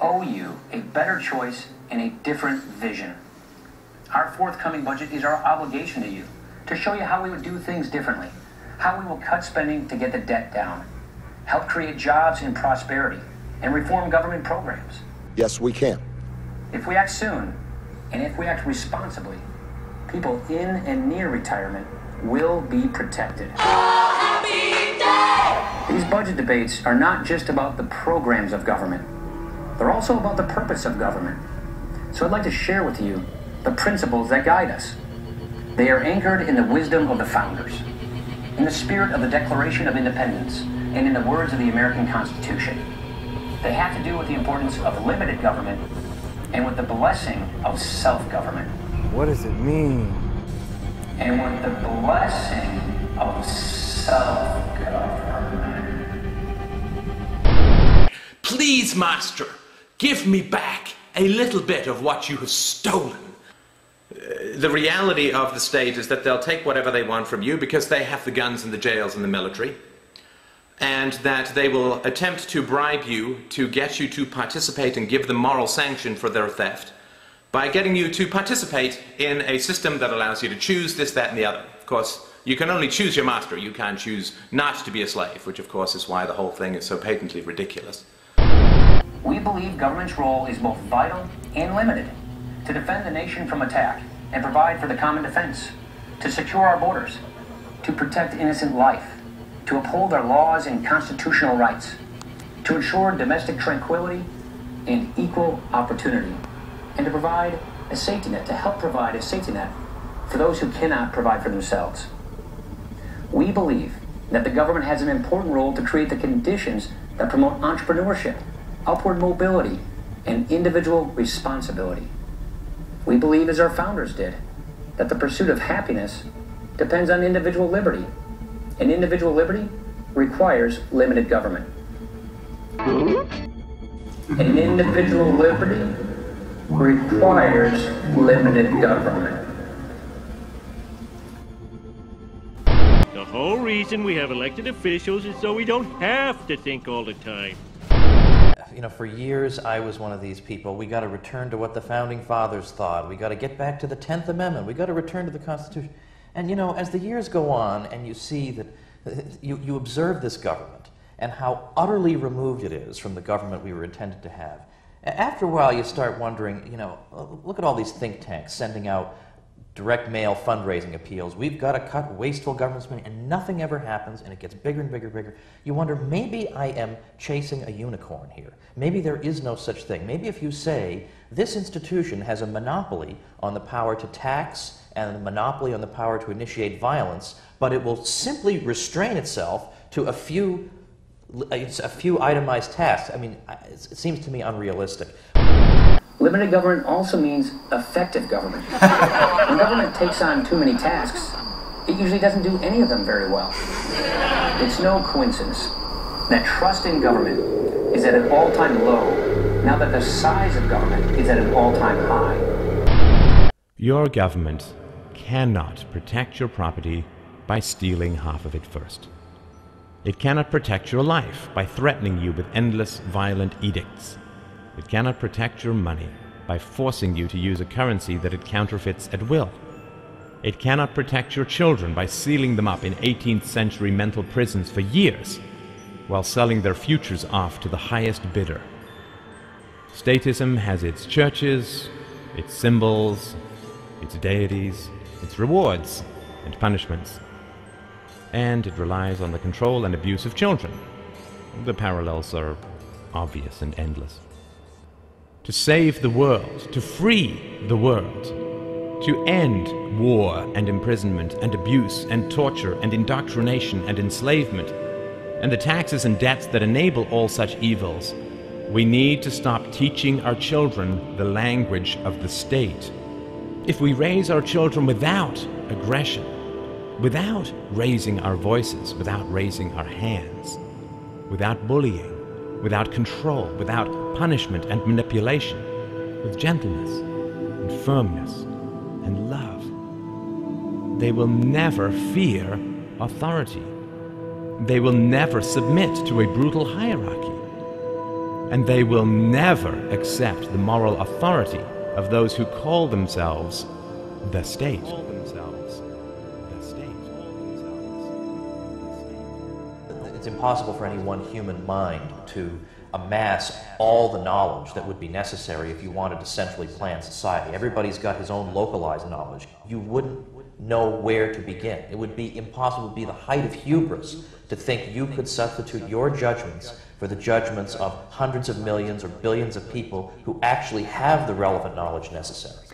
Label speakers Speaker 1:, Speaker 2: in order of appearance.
Speaker 1: owe you a better choice and a different vision. Our forthcoming budget is our obligation to you, to show you how we would do things differently, how we will cut spending to get the debt down, help create jobs and prosperity, and reform government programs.
Speaker 2: Yes, we can.
Speaker 1: If we act soon, and if we act responsibly, people in and near retirement will be protected. These budget debates are not just about the programs of government. They're also about the purpose of government. So I'd like to share with you the principles that guide us. They are anchored in the wisdom of the founders, in the spirit of the Declaration of Independence, and in the words of the American Constitution. They have to do with the importance of limited government and with the blessing of self-government.
Speaker 3: What does it mean?
Speaker 1: And with the blessing of self-government.
Speaker 4: Please, Master, give me back a little bit of what you have stolen. The reality of the state is that they'll take whatever they want from you because they have the guns and the jails and the military, and that they will attempt to bribe you to get you to participate and give them moral sanction for their theft by getting you to participate in a system that allows you to choose this, that, and the other. Of course, you can only choose your master. You can't choose not to be a slave, which of course is why the whole thing is so patently ridiculous.
Speaker 1: We believe government's role is both vital and limited to defend the nation from attack and provide for the common defense, to secure our borders, to protect innocent life, to uphold our laws and constitutional rights, to ensure domestic tranquility and equal opportunity, and to provide a safety net, to help provide a safety net for those who cannot provide for themselves. We believe that the government has an important role to create the conditions that promote entrepreneurship, upward mobility, and individual responsibility. We believe, as our founders did, that the pursuit of happiness depends on individual liberty, and individual liberty requires limited government. And individual liberty requires limited government.
Speaker 5: The whole reason we have elected officials is so we don't have to think all the time.
Speaker 6: You know, for years I was one of these people. We got to return to what the founding fathers thought. We got to get back to the 10th Amendment. We got to return to the Constitution. And you know, as the years go on and you see that you observe this government and how utterly removed it is from the government we were intended to have, after a while you start wondering, you know, look at all these think tanks sending out direct mail fundraising appeals. We've got to cut wasteful government spending, and nothing ever happens, and it gets bigger and bigger and bigger. You wonder, maybe I am chasing a unicorn here. Maybe there is no such thing. Maybe if you say, this institution has a monopoly on the power to tax and a monopoly on the power to initiate violence, but it will simply restrain itself to a few itemized tasks. I mean, it seems to me unrealistic.
Speaker 1: Limited government also means effective government. When government takes on too many tasks, it usually doesn't do any of them very well. It's no coincidence that trust in government is at an all-time low, now that the size of government is at an all-time high.
Speaker 7: Your government cannot protect your property by stealing half of it first. It cannot protect your life by threatening you with endless violent edicts. It cannot protect your money by forcing you to use a currency that it counterfeits at will. It cannot protect your children by sealing them up in 18th century mental prisons for years, while selling their futures off to the highest bidder. Statism has its churches, its symbols, its deities, its rewards and punishments. And it relies on the control and abuse of children. The parallels are obvious and endless. To save the world, to free the world, to end war and imprisonment and abuse and torture and indoctrination and enslavement, and the taxes and debts that enable all such evils, we need to stop teaching our children the language of the state. If we raise our children without aggression, without raising our voices, without raising our hands, without bullying, without control, without punishment and manipulation, with gentleness and firmness and love, they will never fear authority. They will never submit to a brutal hierarchy. and they will never accept the moral authority of those who call themselves the state.
Speaker 6: It's impossible for any one human mind to amass all the knowledge that would be necessary if you wanted to centrally plan society. Everybody's got his own localized knowledge. You wouldn't know where to begin. It would be impossible, it would be the height of hubris to think you could substitute your judgments for the judgments of hundreds of millions or billions of people who actually have the relevant knowledge necessary.